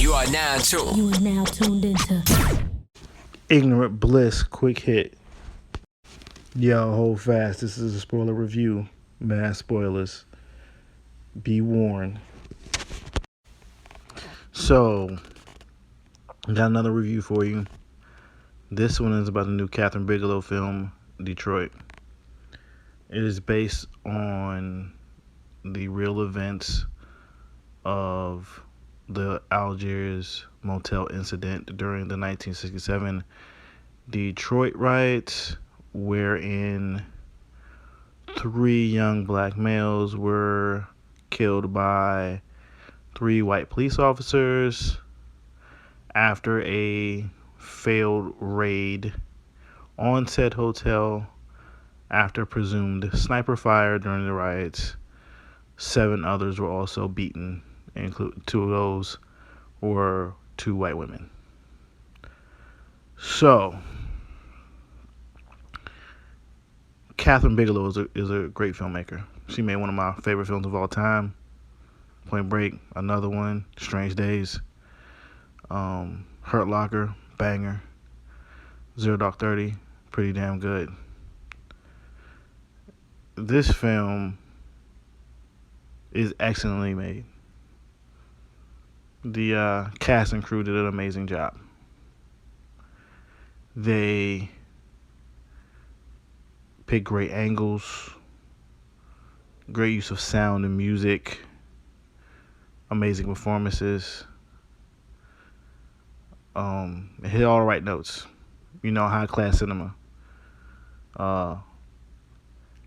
You are now tuned into Ignorant Bliss, quick hit. Yo, hold fast. This is a spoiler review. Mass spoilers. Be warned. So, got another review for you. This one is about the new Kathryn Bigelow film, Detroit. It is based on the real events of the Algiers motel incident during the 1967 Detroit riots, wherein 3 young black males were killed by 3 white police officers after a failed raid on said hotel after presumed sniper fire during the riots. 7 others were also beaten, including 2 of those were 2 white women. So, Kathryn Bigelow is a great filmmaker. She made one of my favorite films of all time, Point Break, another one, Strange Days, Hurt Locker, banger, Zero Dark 30, pretty damn good. This film is excellently made. The cast and crew did an amazing job. They picked great angles, great use of sound and music, amazing performances. It hit all the right notes. You know, high class cinema.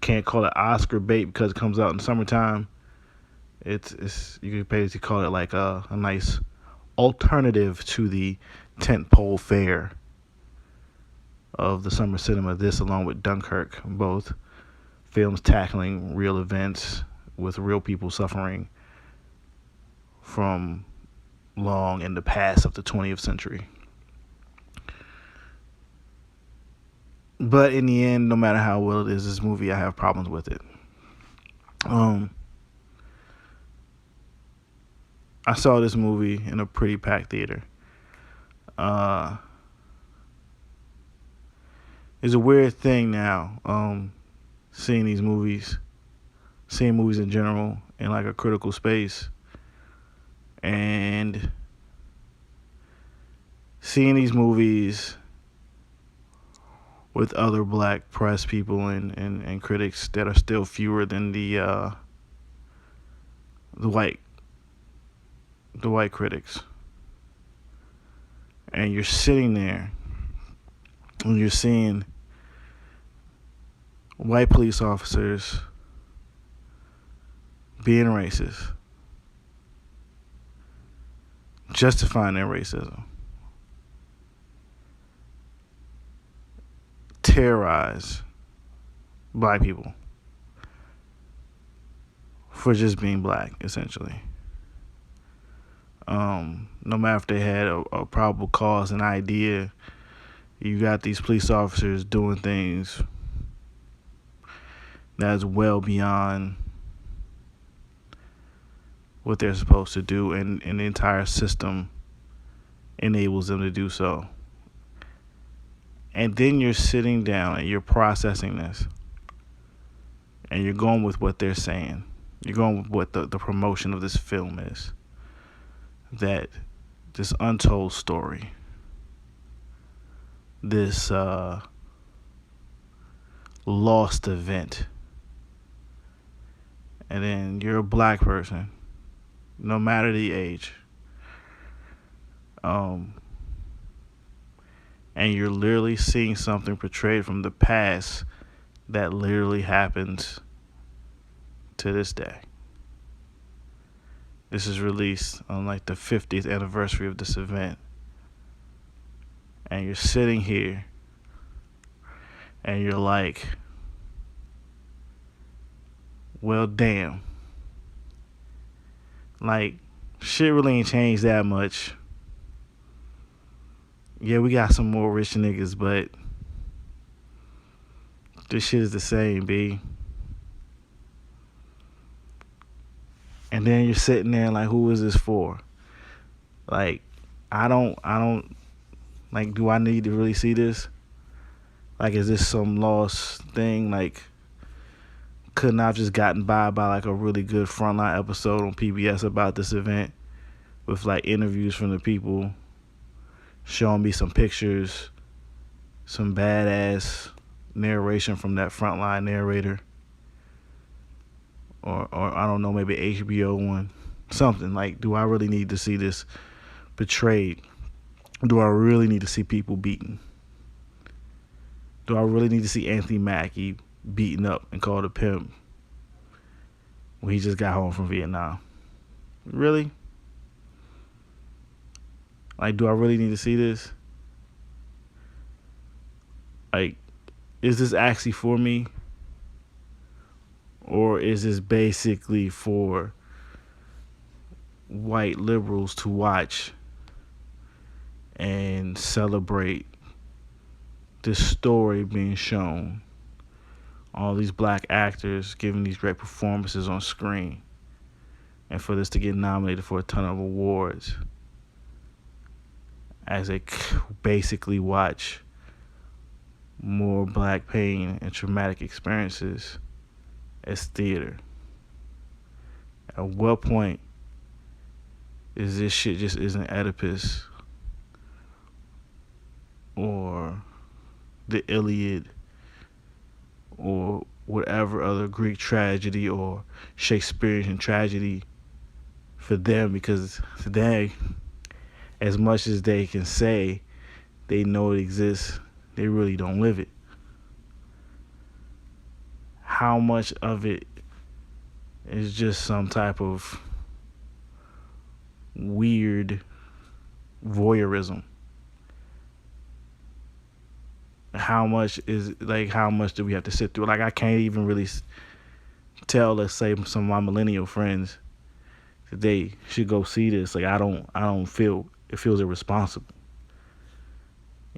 Can't call it Oscar bait because it comes out in summertime. It's you could basically call it like a nice alternative to the tentpole fare of the summer cinema. This, along with Dunkirk, both films tackling real events with real people suffering from long in the past of the 20th century. But in the end, no matter how well it is, this movie, I have problems with it. I saw this movie in a pretty packed theater. It's a weird thing now, seeing these movies, seeing movies in general in like a critical space, and seeing these movies with other black press people and critics that are still fewer than the white critics. And you're sitting there and you're seeing white police officers being racist, justifying their racism, terrorize black people for just being black, essentially. No matter if they had a probable cause, an idea, you got these police officers doing things that's well beyond what they're supposed to do, and the entire system enables them to do so. And then you're sitting down and you're processing this, and you're going with what they're saying. You're going with what the promotion of this film is. That this untold story, this lost event, and then you're a black person, no matter the age, and you're literally seeing something portrayed from the past that literally happens to this day. This is released on like the 50th anniversary of this event. And you're sitting here and you're like, well, damn. Like, shit really ain't changed that much. Yeah, we got some more rich niggas, but this shit is the same, B. And then you're sitting there like, who is this for? Like, I don't like. Do I need to really see this? Like, is this some lost thing? Like, couldn't I have just gotten by like a really good frontline episode on PBS about this event with like interviews from the people, showing me some pictures, some badass narration from that frontline narrator, or I don't know, maybe HBO one, something like. Do I really need to see this betrayed? Do I really need to see people beaten? Do I really need to see Anthony Mackie beaten up and called a pimp when he just got home from Vietnam? Really? Like, do I really need to see this? Like, is this actually for me? Or is this basically for white liberals to watch and celebrate this story being shown? All these black actors giving these great performances on screen, and for this to get nominated for a ton of awards as they basically watch more black pain and traumatic experiences as theater. At what point is this shit just isn't Oedipus or the Iliad or whatever other Greek tragedy or Shakespearean tragedy for them? Because today, as much as they can say they know it exists, they really don't live it. How much of it is just some type of weird voyeurism? How much do we have to sit through? Like, I can't even really tell, let's say, some of my millennial friends that they should go see this. Like, I don't feel, it feels irresponsible.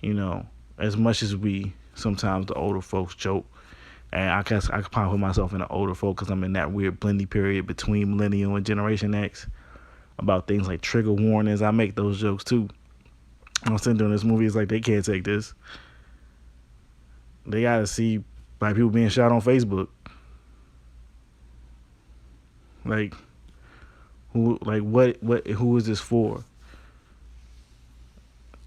You know, as much as we, sometimes the older folks joke, and I guess I could probably put myself in the older folk because I'm in that weird blendy period between millennial and Generation X about things like trigger warnings. I make those jokes too. I'm sitting doing this movie, it's like, they can't take this. They gotta see black people being shot on Facebook. Like, who is this for?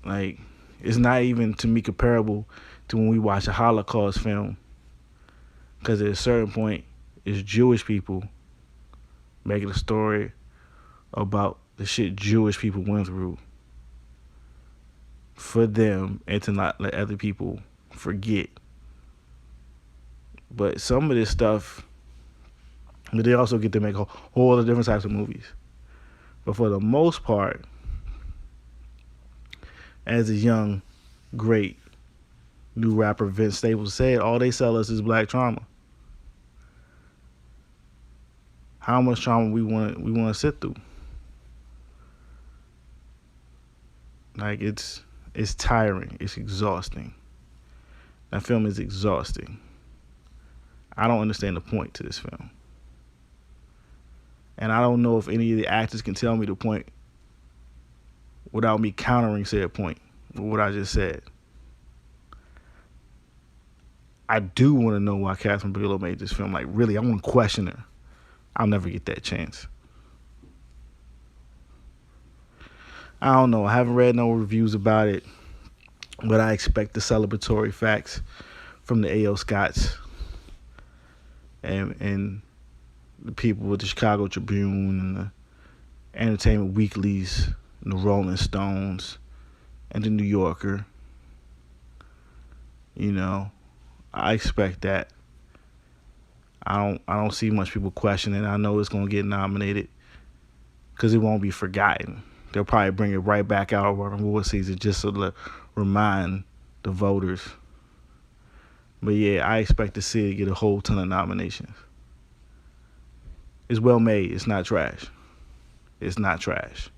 Like, it's not even, to me, comparable to when we watch a Holocaust film, because at a certain point, it's Jewish people making a story about the shit Jewish people went through for them, and to not let other people forget. But some of this stuff, but they also get to make a whole other different types of movies. But for the most part, as a young, great new rapper Vince Staples said, all they sell us is black trauma. How much trauma we want to sit through? Like, it's tiring. It's exhausting. That film is exhausting. I don't understand the point to this film. And I don't know if any of the actors can tell me the point without me countering said point with what I just said. I do want to know why Kathryn Bigelow made this film. Like, really, I want to question her. I'll never get that chance. I don't know. I haven't read no reviews about it, but I expect the celebratory facts from the A.O. Scotts and the people with the Chicago Tribune and the Entertainment Weeklies and the Rolling Stones and the New Yorker. You know, I expect that. I don't see much people questioning. I know it's gonna get nominated because it won't be forgotten. They'll probably bring it right back out around award season just to remind the voters. But yeah, I expect to see it get a whole ton of nominations. It's well made. It's not trash. It's not trash.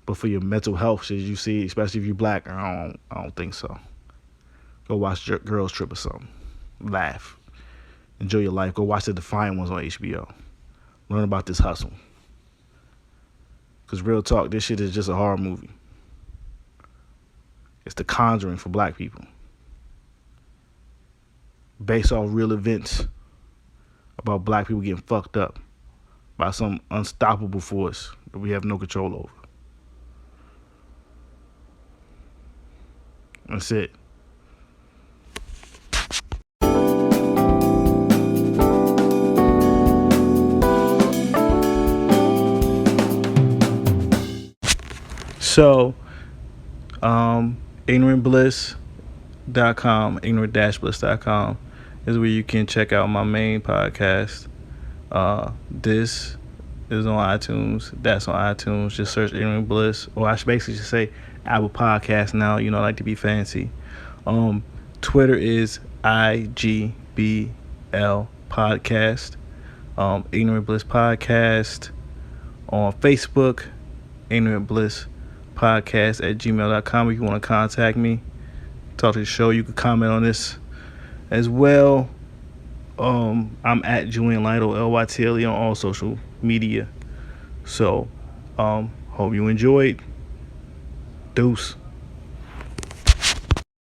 But for your mental health, should you see, especially if you're black, I don't think so. Go watch Girls Trip or something. Laugh. Enjoy your life. Go watch the Defiant Ones on HBO. Learn about this hustle. Because real talk, this shit is just a horror movie. It's The Conjuring for black people. Based off real events about black people getting fucked up by some unstoppable force that we have no control over. That's it. So, ignorantbliss.com, ignorant-bliss.com is where you can check out my main podcast. This is on iTunes. That's on iTunes. Just search Ignorant Bliss. Or I should basically just say Apple Podcast now. You know, I like to be fancy. Twitter is IGBL Podcast. Ignorant Bliss Podcast. On Facebook, Ignorant Bliss Podcast at gmail.com. If you want to contact me, talk to the show, you can comment on this as well. I'm at Julian Lytle, LYTLE, on all social media. So, hope you enjoyed. Deuce.